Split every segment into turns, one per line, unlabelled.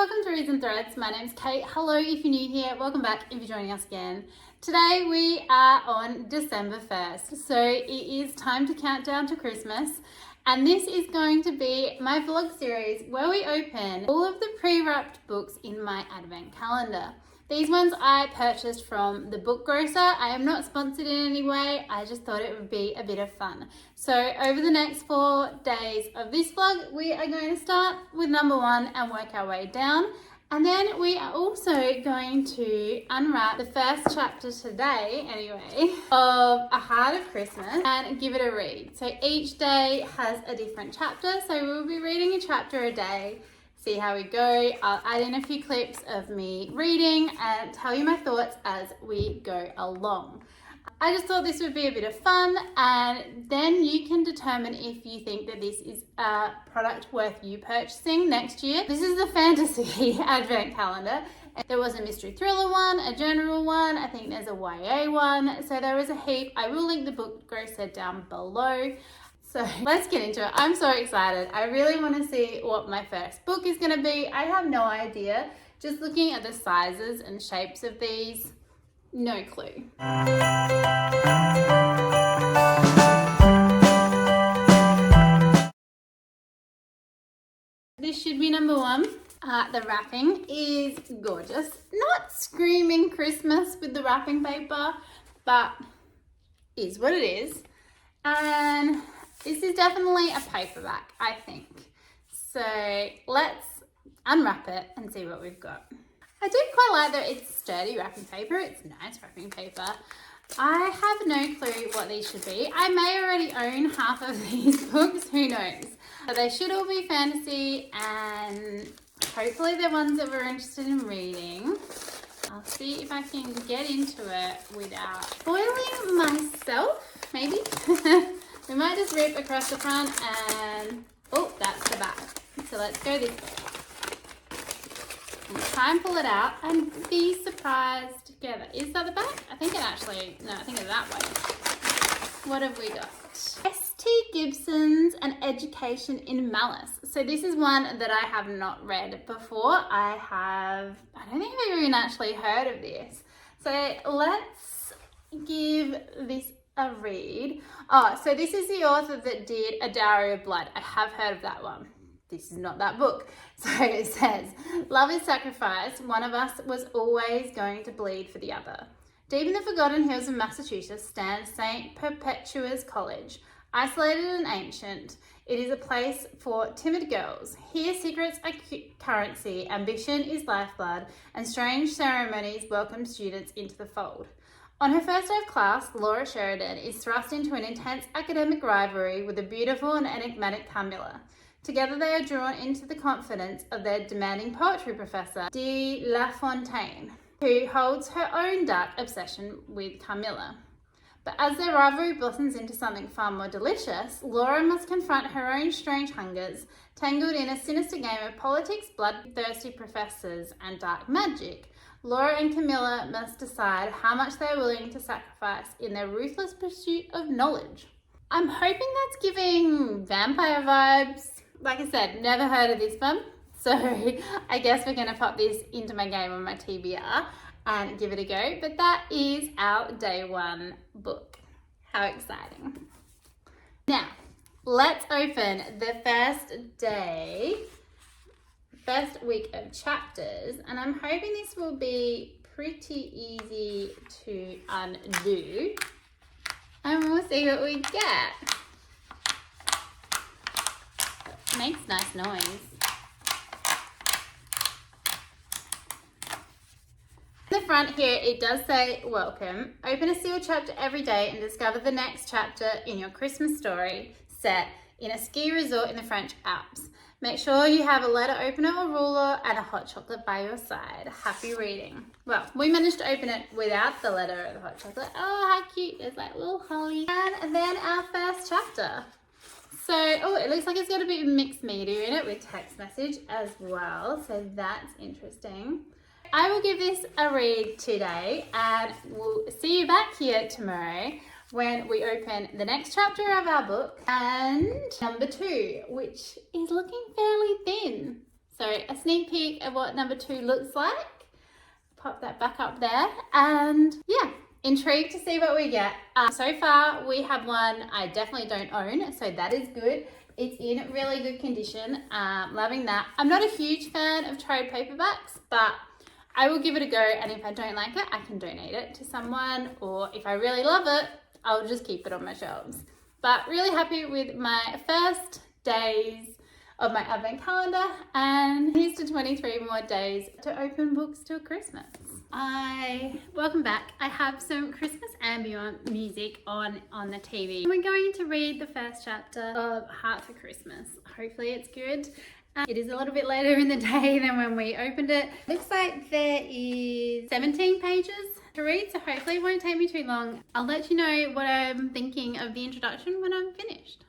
welcome to Reads and Threads. My name's Kate. Hello if you're new here. Welcome back if you're joining us again. Today we are on December 1st, so it is time to count down to Christmas. And this is going to be my vlog series where we open all of the pre-wrapped books in my advent calendar. These ones I purchased from the book grocer. I am not sponsored in any way. I just thought it would be a bit of fun. So over the next 4 days of this vlog, we are going to start with number 1 and work our way down. And then we are also going to unwrap the first chapter today, anyway, of A Heart of Christmas and give it a read. So each day has a different chapter. So we'll be reading a chapter a day. See how we go. I'll add in a few clips of me reading and tell you my thoughts as we go along. I just thought this would be a bit of fun, and then you can determine if you think that this is a product worth you purchasing next year. This is the fantasy advent calendar. There was a mystery thriller one, a general one, I think there's a YA one, so there is a heap. I will link the book grocer down below. So let's get into it. I'm so excited. I really want to see what my first book is going to be. I have no idea. Just looking at the sizes and shapes of these, no clue. This should be number 1. The wrapping is gorgeous. Not screaming Christmas with the wrapping paper, but is what it is. And this is definitely a paperback, I think. So let's unwrap it and see what we've got. I do quite like that it's sturdy wrapping paper. It's nice wrapping paper. I have no clue what these should be. I may already own half of these books, who knows. But they should all be fantasy, and hopefully they're ones that we're interested in reading. I'll see if I can get into it without spoiling myself, maybe. We might just rip across the front and, oh, that's the back. So let's go this way. And try and pull it out and be surprised together. Is that the back? I think it actually, no, I think it's that way. What have we got? S.T. Gibson's An Education in Malice. So this is one that I have not read before. I don't think I've even actually heard of this. So let's give this a read. Oh, so this is the author that did A Dowry of Blood. I have heard of that one. This is not that book. So it says, love is sacrifice. One of us was always going to bleed for the other. Deep in the forgotten hills of Massachusetts stands St. Perpetua's College. Isolated and ancient, it is a place for timid girls. Here secrets are currency, ambition is lifeblood, and strange ceremonies welcome students into the fold. On her first day of class, Laura Sheridan is thrust into an intense academic rivalry with the beautiful and enigmatic Camilla. Together they are drawn into the confidence of their demanding poetry professor, de La Fontaine, who holds her own dark obsession with Camilla. But as their rivalry blossoms into something far more delicious, Laura must confront her own strange hungers, tangled in a sinister game of politics, bloodthirsty professors, and dark magic. Laura and Camilla must decide how much they are willing to sacrifice in their ruthless pursuit of knowledge. I'm hoping that's giving vampire vibes. Like I said, never heard of this one. So I guess we're going to pop this into my game on my TBR and give it a go. But that is our day 1 book. How exciting. Now, let's open the first week of chapters, and I'm hoping this will be pretty easy to undo, and we'll see what we get. It makes nice noise. In the front here it does say welcome. Open a sealed chapter every day and discover the next chapter in your Christmas story set in a ski resort in the French Alps. Make sure you have a letter opener or ruler and a hot chocolate by your side. Happy reading. Well, we managed to open it without the letter or the hot chocolate. Oh, how cute. There's like little holly. And then our first chapter. So, oh, it looks like it's got a bit of mixed media in it with text message as well. So that's interesting. I will give this a read today, and we'll see you back here tomorrow when we open the next chapter of our book and number 2, which is looking fairly thin. So a sneak peek of what number 2 looks like. Pop that back up there, and yeah, intrigued to see what we get. So far we have one I definitely don't own, so that is good. It's in really good condition. Loving that. I'm not a huge fan of trade paperbacks, but I will give it a go, and if I don't like it, I can donate it to someone, or if I really love it, I'll just keep it on my shelves. But really happy with my first days of my advent calendar, and here's to 23 more days to open books till Christmas. Welcome back. I have some Christmas ambient music on the TV. We're going to read the first chapter of Heart for Christmas. Hopefully it's good. It is a little bit later in the day than when we opened it. Looks like there is 17 pages to read, so hopefully it won't take me too long. I'll let you know what I'm thinking of the introduction when I'm finished.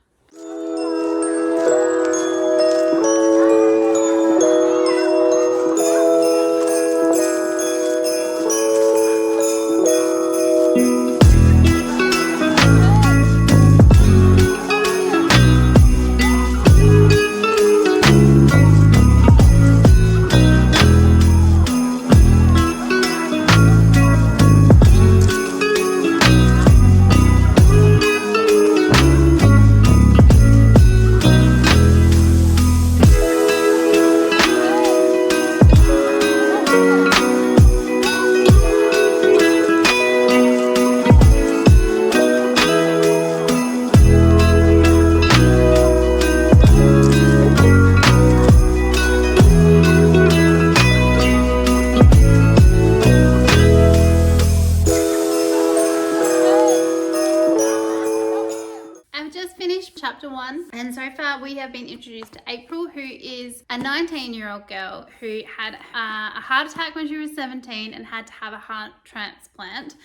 Chapter 1, and so far we have been introduced to April, who is a 19-year-old girl who had a heart attack when she was 17 and had to have a heart transplant,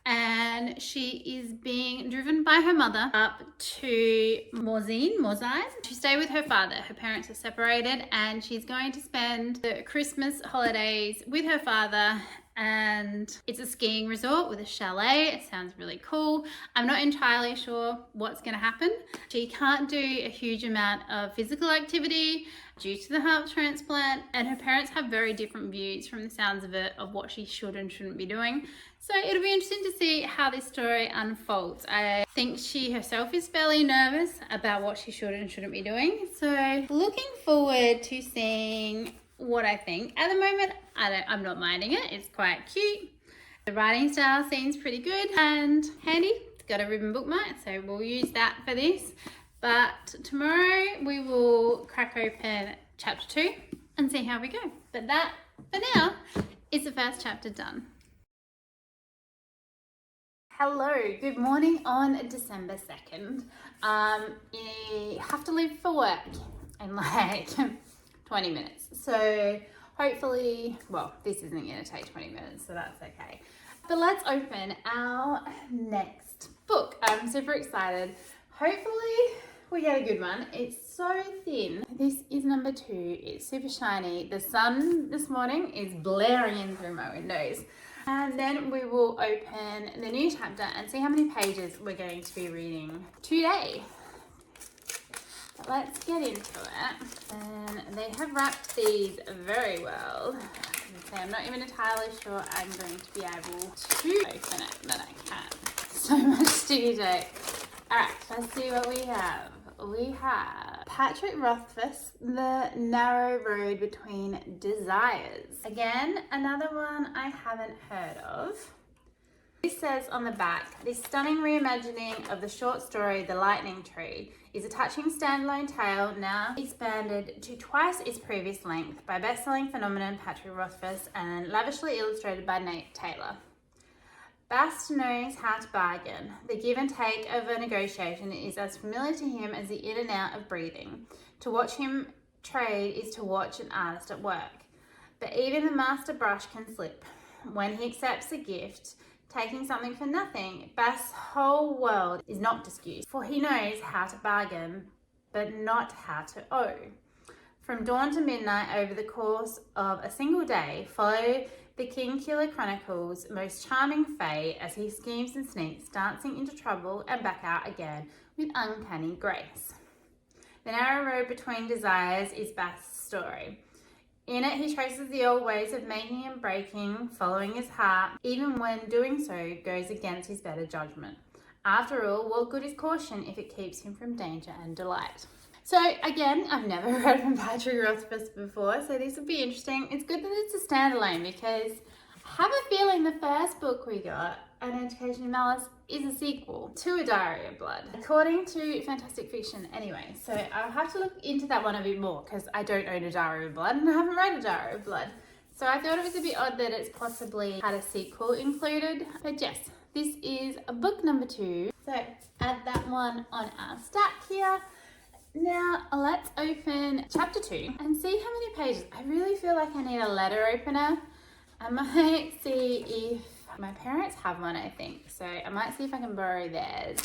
and she is being driven by her mother up to Morzine to stay with her father. Her parents are separated, and she's going to spend the Christmas holidays with her father, and it's a skiing resort with a chalet. It sounds really cool. I'm not entirely sure what's going to happen. She can't do a huge amount of physical activity due to the heart transplant, and her parents have very different views from the sounds of it of what she should and shouldn't be doing. So it'll be interesting to see how this story unfolds. I think she herself is fairly nervous about what she should and shouldn't be doing. So looking forward to seeing what I think. At the moment, I'm not minding it. It's quite cute. The writing style seems pretty good and handy. It's got a ribbon bookmark, so we'll use that for this. But tomorrow we will crack open chapter 2 and see how we go. But that, for now, is the first chapter done. Hello, good morning on December 2nd. You have to leave for work in like 20 minutes. So hopefully, well, this isn't going to take 20 minutes, so that's okay. But let's open our next book. I'm super excited. Hopefully we get a good one. It's so thin. This is number 2. It's super shiny. The sun this morning is blaring in through my windows. And then we will open the new chapter and see how many pages we're going to be reading today. But let's get into it. And they have wrapped these very well. I'm not even entirely sure I'm going to be able to open it, but I can. So much to do. Alright, let's see what we have. We have Patrick Rothfuss, The Narrow Road Between Desires. Again, another one I haven't heard of. This says on the back, this stunning reimagining of the short story The Lightning Tree is a touching standalone tale now expanded to twice its previous length by best-selling phenomenon Patrick Rothfuss and lavishly illustrated by Nate Taylor. Bast knows how to bargain. The give and take of a negotiation is as familiar to him as the in and out of breathing. To watch him trade is to watch an artist at work. But even the master brush can slip. When he accepts a gift, taking something for nothing, Bast's whole world is knocked askew, for he knows how to bargain, but not how to owe. From dawn to midnight over the course of a single day, follow the King Killer Chronicles' most charming fae as he schemes and sneaks, dancing into trouble and back out again with uncanny grace. The Narrow Road Between Desires is Bast's story. In it, he traces the old ways of making and breaking, following his heart, even when doing so goes against his better judgment. After all, what good is caution if it keeps him from danger and delight? So again, I've never read from Patrick Rothfuss before, so this will be interesting. It's good that it's a standalone because I have a feeling the first book we got, An Education in Malice, is a sequel to A Diary of Blood, according to Fantastic Fiction anyway. So I'll have to look into that one a bit more because I don't own A Diary of Blood and I haven't read A Diary of Blood. So I thought it was a bit odd that it's possibly had a sequel included. But yes, this is book number 2. So add that one on our stack here. Now let's open chapter 2 and see how many pages. I really feel like I need a letter opener. I might see if my parents have one, I think. So I might see if I can borrow theirs.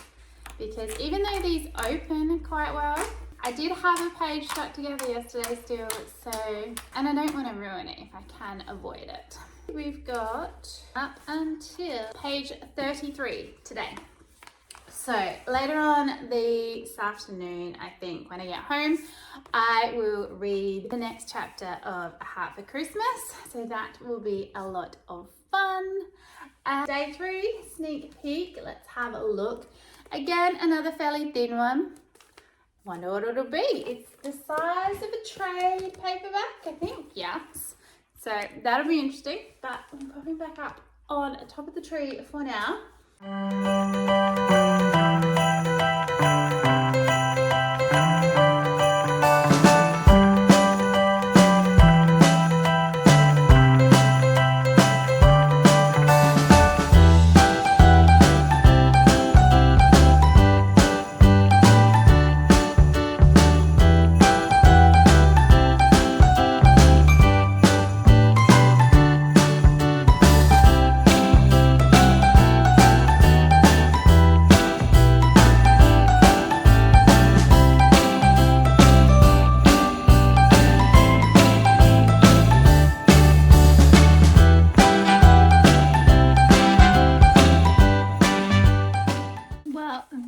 Because even though these open quite well, I did have a page stuck together yesterday still. And I don't want to ruin it if I can avoid it. We've got up until page 33 today. So later on this afternoon, I think, when I get home, I will read the next chapter of A Heart for Christmas. So that will be a lot of fun. Day 3, sneak peek. Let's have a look. Again, another fairly thin one. Wonder what it'll be. It's the size of a trade paperback, I think. Yes. So that'll be interesting. But I'm popping back up on top of the tree for now.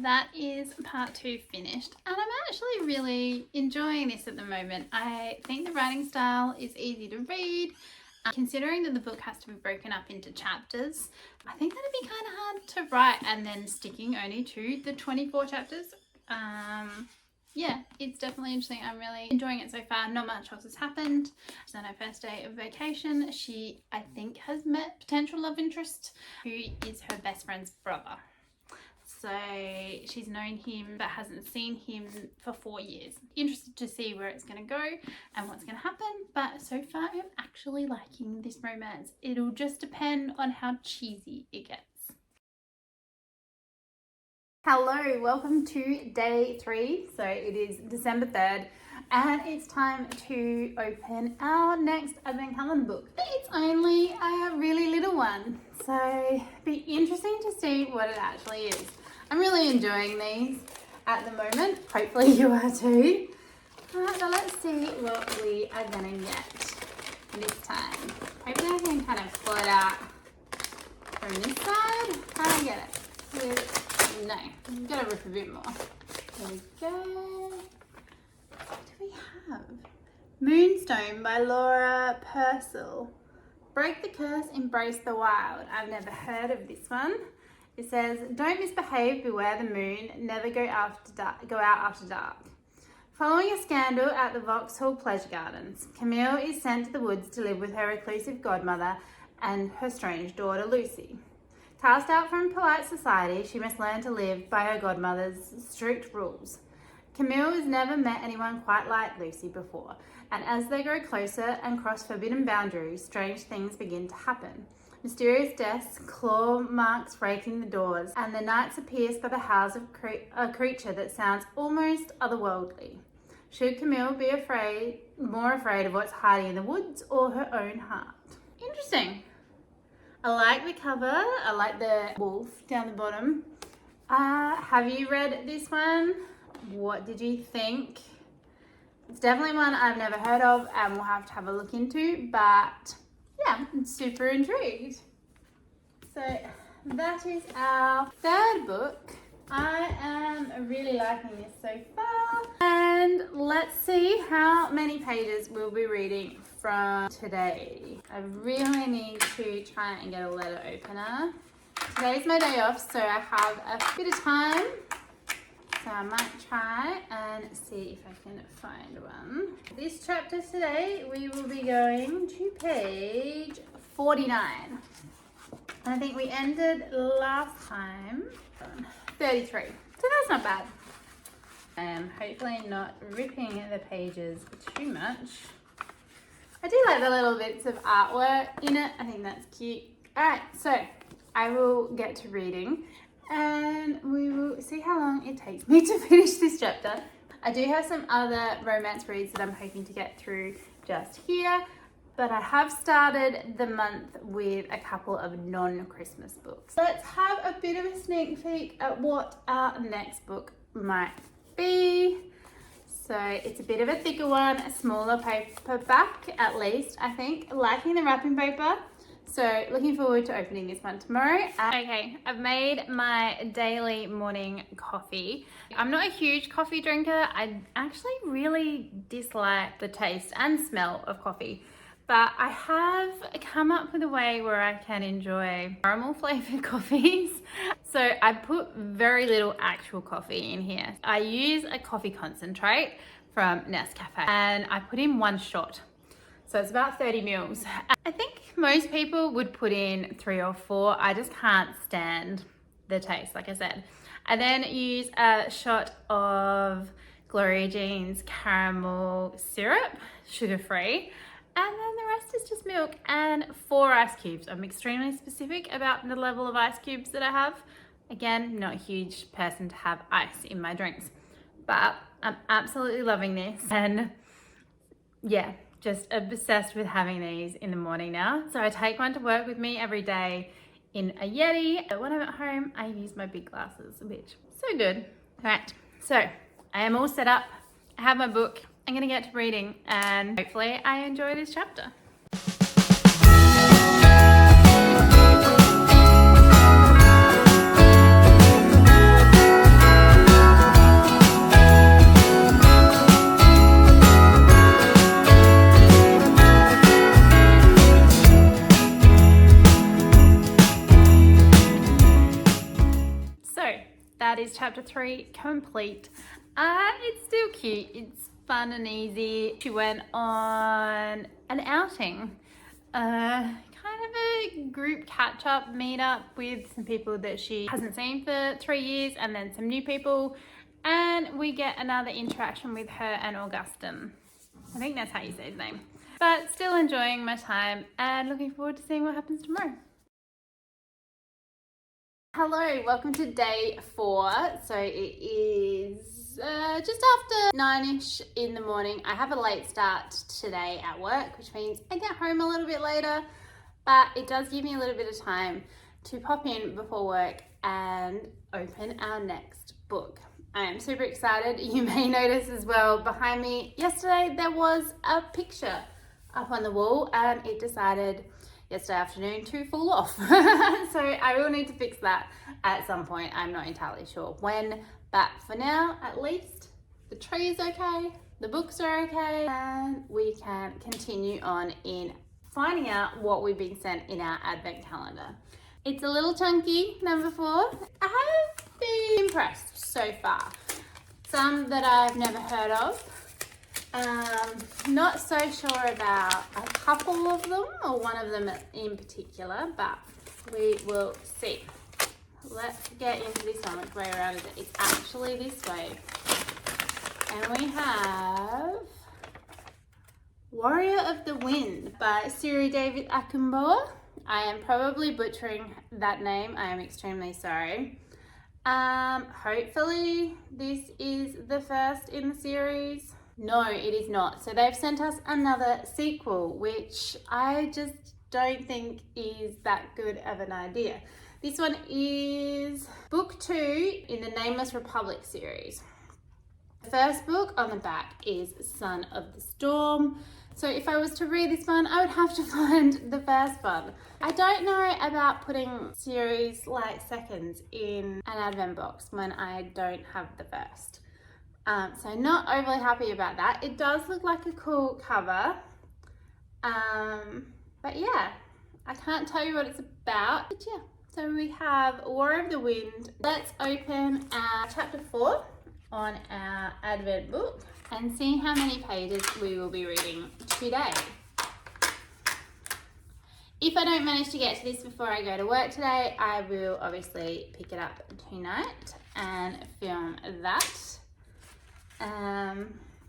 That is part 2 finished, and I'm actually really enjoying this at the moment. I think the writing style is easy to read. Considering that the book has to be broken up into chapters, I think that'd be kind of hard to write and then sticking only to the 24 chapters. Yeah, it's definitely interesting. I'm really enjoying it so far. Not much else has happened. It's on her first day of vacation. She, I think, has met potential love interest, who is her best friend's brother. So she's known him but hasn't seen him for 4 years. Interested to see where it's going to go and what's going to happen, but so far I'm actually liking this romance. It'll just depend on how cheesy it gets. Hello, welcome to day 3. So it is December 3rd and it's time to open our next advent calendar book. It's only a really little one, so it'll be interesting to see what it actually is. I'm really enjoying these at the moment. Hopefully you are too. Alright, so let's see what we are going to get this time. Hopefully I can kind of pull it out from this side. How do I get it? No, I've got to rip a bit more. There we go. What do we have? Moonstone by Laura Purcell. Break the curse, embrace the wild. I've never heard of this one. It says, don't misbehave, beware the moon, never go out after dark. Following a scandal at the Vauxhall Pleasure Gardens, Camille is sent to the woods to live with her reclusive godmother and her strange daughter Lucy. Cast out from polite society, she must learn to live by her godmother's strict rules. Camille has never met anyone quite like Lucy before, and as they grow closer and cross forbidden boundaries, strange things begin to happen. Mysterious deaths, claw marks breaking the doors, and the nights are pierced by the howls of a creature that sounds almost otherworldly. Should Camille be more afraid of what's hiding in the woods or her own heart? Interesting. I like the cover. I like the wolf down the bottom. Have you read this one? What did you think? It's definitely one I've never heard of and we'll have to have a look into, but yeah, I'm super intrigued. So that is our 3rd book. I am really liking this so far. And let's see how many pages we'll be reading from today. I really need to try and get a letter opener. Today's my day off, so I have a bit of time. So I might try and see if I can find one. This chapter today, we will be going to page 49. I think we ended last time on 33. So that's not bad. I am hopefully not ripping the pages too much. I do like the little bits of artwork in it. I think that's cute. Alright, so I will get to reading and we will see how long it takes me to finish this chapter. I do have some other romance reads that I'm hoping to get through just here, but I have started the month with a couple of non-Christmas books. Let's have a bit of a sneak peek at what our next book might be. So it's a bit of a thicker one, a smaller paperback at least, I think. Liking the wrapping paper. So looking forward to opening this one tomorrow. Okay, I've made my daily morning coffee. I'm not a huge coffee drinker. I actually really dislike the taste and smell of coffee. But I have come up with a way where I can enjoy caramel flavored coffees. So I put very little actual coffee in here. I use a coffee concentrate from Nescafe and I put in 1 shot. So it's about 30 mils. I think most people would put in 3 or 4. I just can't stand the taste, like I said. I then use a shot of Gloria Jean's caramel syrup, sugar-free. And then the rest is just milk and 4 ice cubes. I'm extremely specific about the level of ice cubes that I have. Again, not a huge person to have ice in my drinks, but I'm absolutely loving this. And yeah, just obsessed with having these in the morning now. So I take one to work with me every day in a Yeti. But when I'm at home, I use my big glasses, which is so good. All right, so I am all set up. I have my book. I'm gonna get to reading and hopefully I enjoy this chapter. So that is chapter 3 complete. It's still cute. It's fun and easy. She went on an outing, kind of a group catch-up meet-up with some people that she hasn't seen for 3 years and then some new people, and we get another interaction with her and Augustin. I think that's how you say his name. But still enjoying my time and looking forward to seeing what happens tomorrow. Hello, welcome to day 4. So it is just after 9ish in the morning. I have a late start today at work, which means I get home a little bit later, but it does give me a little bit of time to pop in before work and open our next book. I am super excited. You may notice as well behind me, yesterday there was a picture up on the wall and it decided yesterday afternoon to fall off. So I will need to fix that at some point. I'm not entirely sure when, but for now, at least the tree is okay, the books are okay, and we can continue on in finding out what we've been sent in our advent calendar. It's a little chunky, number 4. I have been impressed so far. Some that I've never heard of. Not so sure about a couple of them, or one of them in particular, but we will see. Let's get into this one. Which way around is it? It's actually this way. And we have Warrior of the Wind by Siri David Attenborough. I am probably butchering that name. I am extremely sorry. Hopefully this is the first in the series. No, it is not. So they've sent us another sequel, which I just don't think is that good of an idea. This one is book 2 in the Nameless Republic series. The first book on the back is Son of the Storm. So if I was to read this one, I would have to find the first one. I don't know about putting series like seconds in an advent box when I don't have the first. So not overly happy about that. It does look like a cool cover. But yeah, I can't tell you what it's about, but yeah. So we have War of the Wind. Let's open our chapter 4 on our Advent book and see how many pages we will be reading today. If I don't manage to get to this before I go to work today, I will obviously pick it up tonight and film that.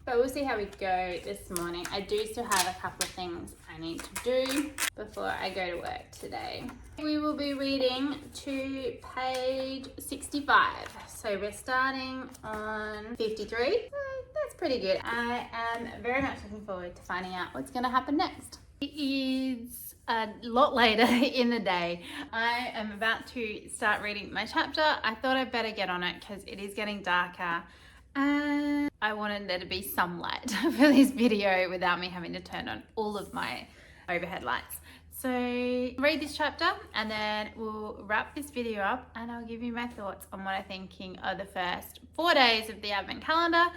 But we'll see how we go this morning. I do still have a couple of things I need to do before I go to work today. We will be reading to page 65. So we're starting on 53. So that's pretty good. I am very much looking forward to finding out what's going to happen next. It is a lot later in the day. I am about to start reading my chapter. I thought I'd better get on it because it is getting darker. And I wanted there to be some light for this video without me having to turn on all of my overhead lights. So read this chapter and then we'll wrap this video up and I'll give you my thoughts on what I'm thinking of the first 4 days of the Advent calendar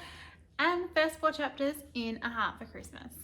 and the first 4 chapters in A Heart for Christmas.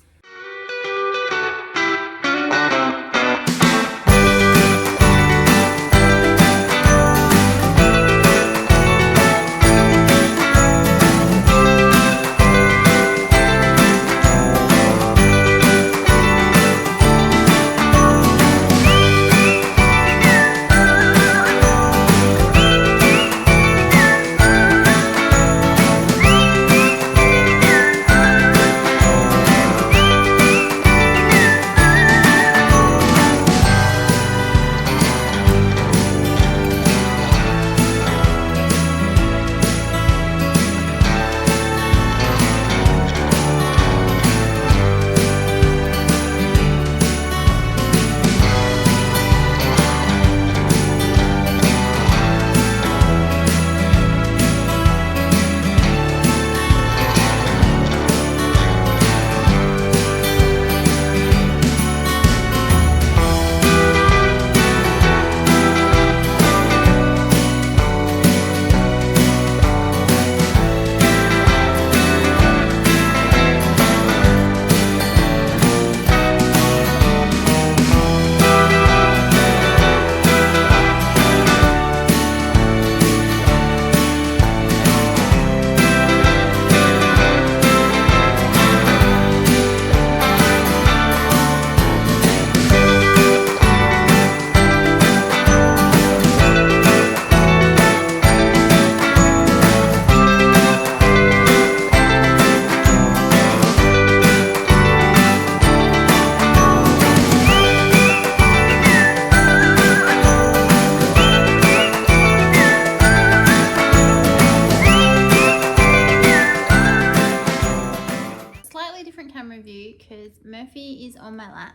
Because Murphy is on my lap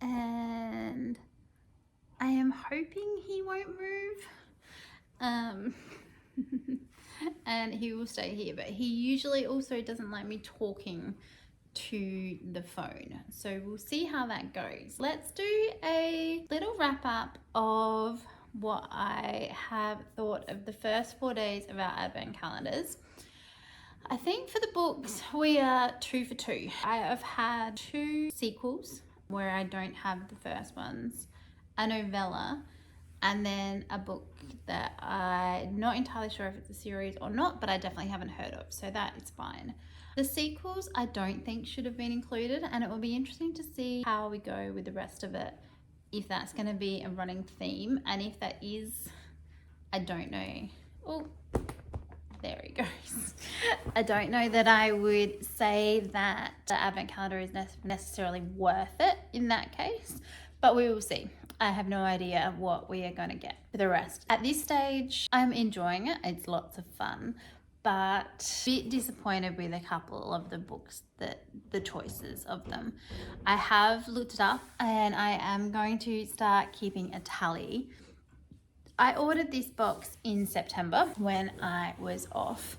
and I am hoping he won't move and he will stay here, but he usually also doesn't like me talking to the phone, so we'll see how that goes. Let's do a little wrap up of what I have thought of the first 4 days of our Advent calendars. I think for the books, we are 2 for 2. I have had 2 sequels where I don't have the first ones, a novella, and then a book that I'm not entirely sure if it's a series or not, but I definitely haven't heard of, so that is fine. The sequels I don't think should have been included, and it will be interesting to see how we go with the rest of it, if that's going to be a running theme, and if that is, I don't know. Oh, there he goes. I don't know that I would say that the Advent calendar is necessarily worth it in that case, but we will see. I have no idea what we are going to get for the rest. At this stage, I'm enjoying it. It's lots of fun, but a bit disappointed with a couple of the books, the choices of them. I have looked it up and I am going to start keeping a tally. I ordered this box in September when I was off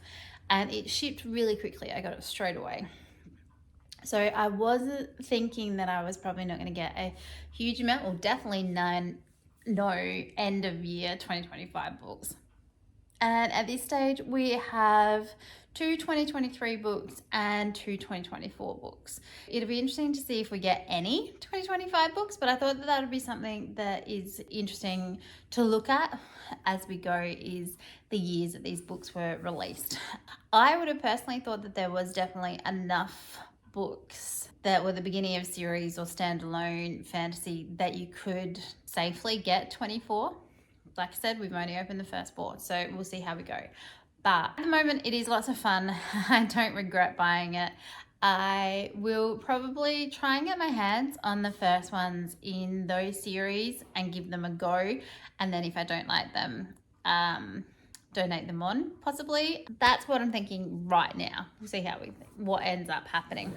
and it shipped really quickly. I got it straight away. So I wasn't thinking that I was probably not going to get a huge amount, or definitely no end of year 2025 books. And at this stage we have 2 2023 books and 2 2024 books. It'll be interesting to see if we get any 2025 books, but I thought that would be something that is interesting to look at as we go, is the years that these books were released. I would have personally thought that there was definitely enough books that were the beginning of series or standalone fantasy that you could safely get 24. Like I said, we've only opened the first 4, so we'll see how we go. But at the moment, it is lots of fun. I don't regret buying it. I will probably try and get my hands on the first ones in those series and give them a go. And then if I don't like them, donate them on, possibly. That's what I'm thinking right now. We'll see what ends up happening.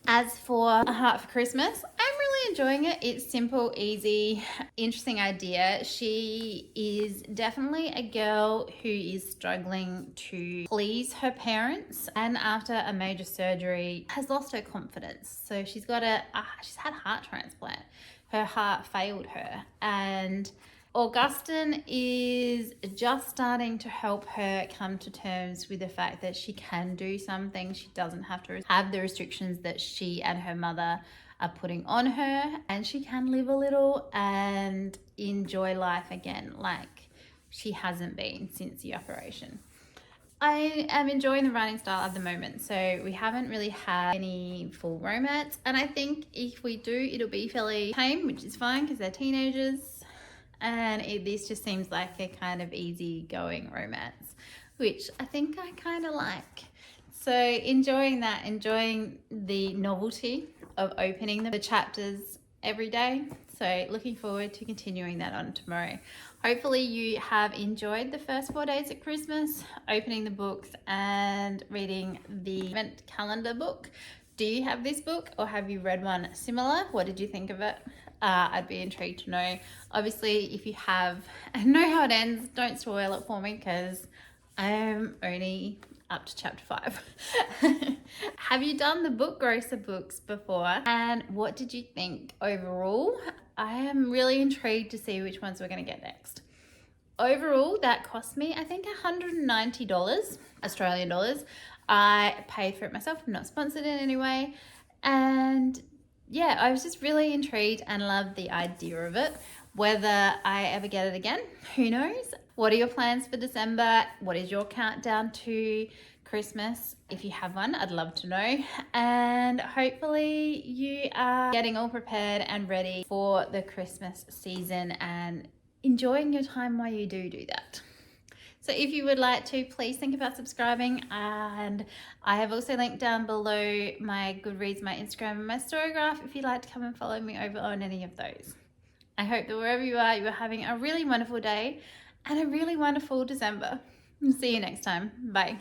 As for A Heart for Christmas, I'm really enjoying it. It's simple, easy, interesting idea. She is definitely a girl who is struggling to please her parents, and after a major surgery has lost her confidence. So she's had a heart transplant. Her heart failed her, and Augustine is just starting to help her come to terms with the fact that she can do something. She doesn't have to have the restrictions that she and her mother are putting on her, and she can live a little and enjoy life again like she hasn't been since the operation. I am enjoying the writing style at the moment, so we haven't really had any full romance, and I think if we do, it'll be fairly tame, which is fine because they're teenagers. And this just seems like a kind of easy-going romance, which I think I kind of like. So enjoying that, enjoying the novelty of opening the chapters every day. So looking forward to continuing that on tomorrow. Hopefully you have enjoyed the first 4 days at Christmas, opening the books and reading the Advent calendar book. Do you have this book, or have you read one similar? What did you think of it? I'd be intrigued to know. Obviously, if you have and know how it ends, don't spoil it for me because I'm only up to chapter 5. Have you done the Book Grocer books before? And what did you think overall? I am really intrigued to see which ones we're going to get next. Overall, that cost me, I think, $190 Australian dollars. I paid for it myself. I'm not sponsored in any way. And yeah, I was just really intrigued and loved the idea of it. Whether I ever get it again, who knows? What are your plans for December? What is your countdown to Christmas? If you have one, I'd love to know. And hopefully you are getting all prepared and ready for the Christmas season and enjoying your time while you do that. So if you would like to, please think about subscribing, and I have also linked down below my Goodreads, my Instagram, and my Storygraph if you'd like to come and follow me over on any of those. I hope that wherever you are having a really wonderful day and a really wonderful December. See you next time. Bye.